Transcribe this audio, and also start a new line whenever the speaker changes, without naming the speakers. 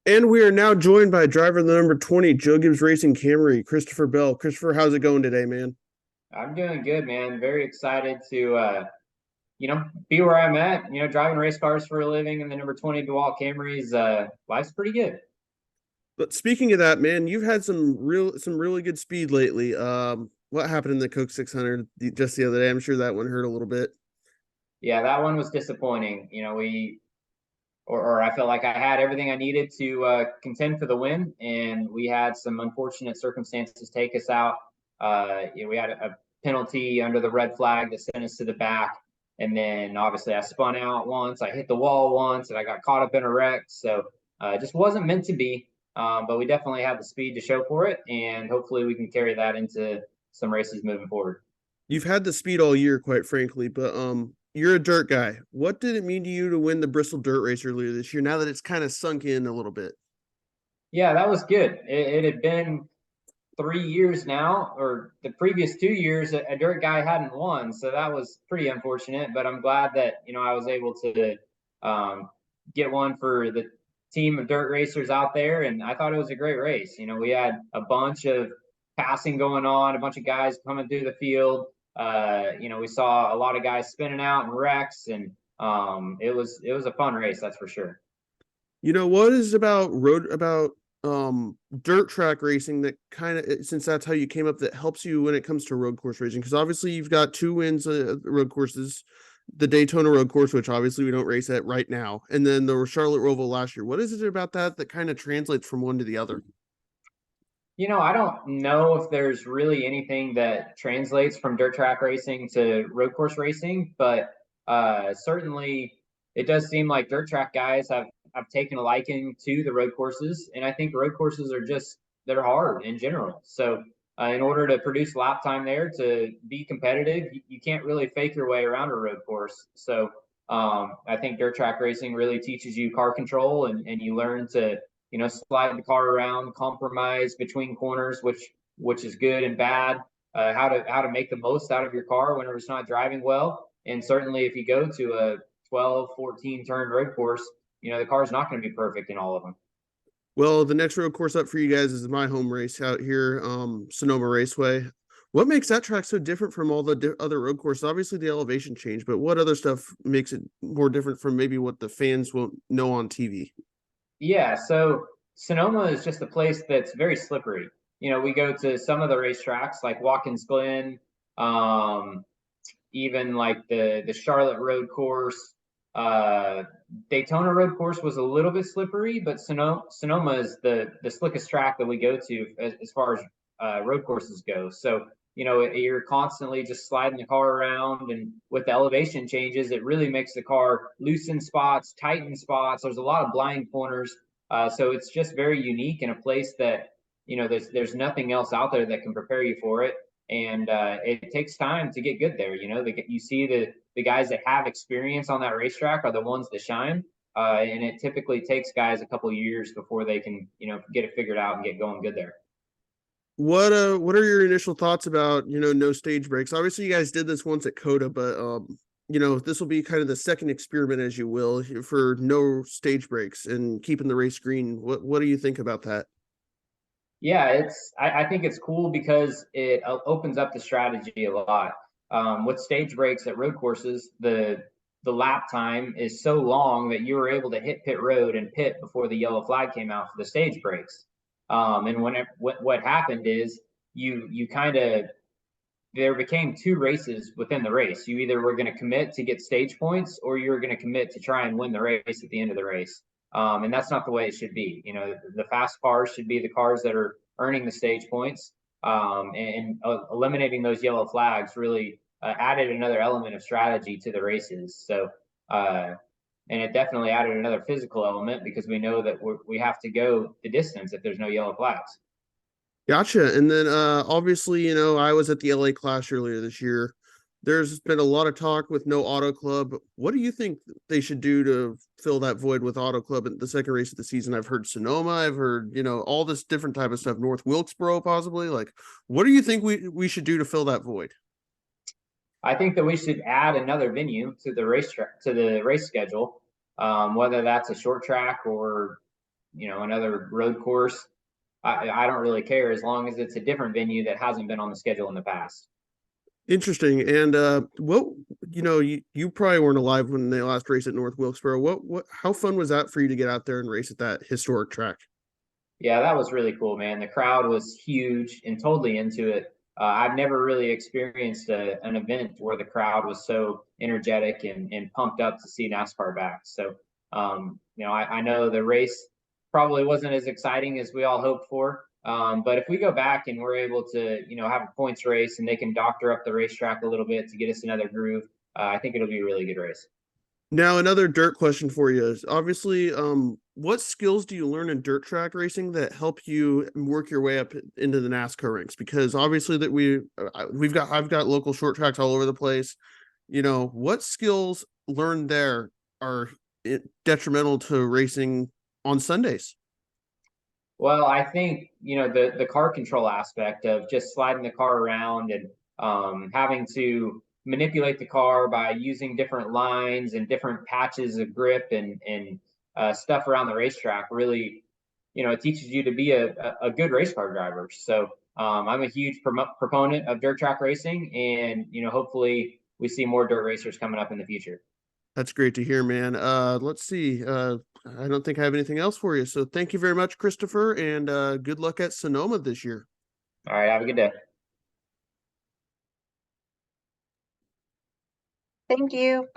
And we are now joined by driver the number 20, Joe Gibbs Racing Camry, Christopher Bell. Christopher, how's it going today, man?
I'm doing good, man. Very excited to be where I'm at. Driving race cars for a living and the number 20 DeWalt Camrys. Life's pretty good.
But speaking of that, man, you've had some really good speed lately. What happened in the Coke 600 just the other day? I'm sure that one hurt a little bit.
Yeah, that one was disappointing. Or I felt like I had everything I needed to contend for the win, and we had some unfortunate circumstances take us out. We had a penalty under the red flag that sent us to the back, and then obviously I spun out once, I hit the wall once, and I got caught up in a wreck. So it just wasn't meant to be. But we definitely have the speed to show for it, and hopefully we can carry that into some races moving forward.
You've had the speed all year, quite frankly, but you're a dirt guy. What did it mean to you to win the Bristol Dirt Race earlier this year? Now that it's kind of sunk in a little bit.
Yeah, that was good. It had been 3 years now, or the previous 2 years, a dirt guy hadn't won, so that was pretty unfortunate. But I'm glad that I was able to um, get one for the team of dirt racers out there, and I thought it was a great race. We had a bunch of passing going on, a bunch of guys coming through the field. We saw a lot of guys spinning out and wrecks, and it was a fun race, that's for sure.
What is about dirt track racing that kind of, since that's how you came up, that helps you when it comes to road course racing? Because obviously you've got two wins road courses, the Daytona road course, which obviously we don't race at right now, and then the Charlotte Roval last year. What is it about that kind of translates from one to the other?
I don't know if there's really anything that translates from dirt track racing to road course racing, but certainly it does seem like dirt track guys have taken a liking to the road courses, and I think road courses are they're hard in general. So in order to produce lap time there to be competitive, you can't really fake your way around a road course. So I think dirt track racing really teaches you car control, and you learn to slide the car around, compromise between corners, which is good and bad. How to make the most out of your car whenever it's not driving well. And certainly, if you go to a 12, 14 turn road course, the car is not going to be perfect in all of them.
Well, the next road course up for you guys is my home race out here, Sonoma Raceway. What makes that track so different from all the other road courses? Obviously, the elevation change, but what other stuff makes it more different from maybe what the fans won't know on TV?
Yeah, so Sonoma is just a place that's very slippery. We go to some of the racetracks like Watkins Glen, um, even like the Charlotte Road Course. Daytona Road Course was a little bit slippery, but Sonoma is the slickest track that we go to as far as road courses go. So you're constantly just sliding the car around, and with the elevation changes, it really makes the car loosen spots, tighten spots. There's a lot of blind corners, so it's just very unique in a place that there's nothing else out there that can prepare you for it, and it takes time to get good there. You see the guys that have experience on that racetrack are the ones that shine, and it typically takes guys a couple of years before they can get it figured out and get going good there.
What are your initial thoughts about, no stage breaks? Obviously you guys did this once at Coda, but this will be kind of the second experiment, as you will, for no stage breaks and keeping the race green. What do you think about that?
Yeah, I think it's cool because it opens up the strategy a lot. With stage breaks at road courses, the lap time is so long that you were able to hit pit road and pit before the yellow flag came out for the stage breaks. And what happened is you kind of there became two races within the race. You either were going to commit to get stage points, or you were going to commit to try and win the race at the end of the race. And that's not the way it should be. The fast cars should be the cars that are earning the stage points. And eliminating those yellow flags really added another element of strategy to the races. So, and it definitely added another physical element because we know that we have to go the distance if there's no yellow flags.
Gotcha. And then obviously, I was at the LA Clash earlier this year. There's been a lot of talk with no auto club. What do you think they should do to fill that void with auto club in the second race of the season? I've heard Sonoma, I've heard, all this different type of stuff, North Wilkesboro possibly. Like, what do you think we should do to fill that void?
I think that we should add another venue to the racetrack to the race schedule. whether that's a short track or, another road course. I don't really care as long as it's a different venue that hasn't been on the schedule in the past.
Interesting. And what you probably weren't alive when they last raced at North Wilkesboro. What how fun was that for you to get out there and race at that historic track?
Yeah, that was really cool, man. The crowd was huge and totally into it. I've never really experienced an event where the crowd was so energetic and pumped up to see NASCAR back. So, I know the race probably wasn't as exciting as we all hoped for. But if we go back and we're able to, have a points race and they can doctor up the racetrack a little bit to get us another groove, I think it'll be a really good race.
Now, another dirt question for you is obviously, what skills do you learn in dirt track racing that help you work your way up into the NASCAR ranks? Because obviously that I've got local short tracks all over the place. What skills learned there are detrimental to racing on Sundays?
Well, I think the car control aspect of just sliding the car around and having to manipulate the car by using different lines and different patches of grip and stuff around the racetrack really, it teaches you to be a good race car driver. So I'm a huge proponent of dirt track racing, and hopefully we see more dirt racers coming up in the future.
That's great to hear, man. Let's see. I don't think I have anything else for you. So thank you very much, Christopher, and good luck at Sonoma this year.
All right, have a good day.
Thank you.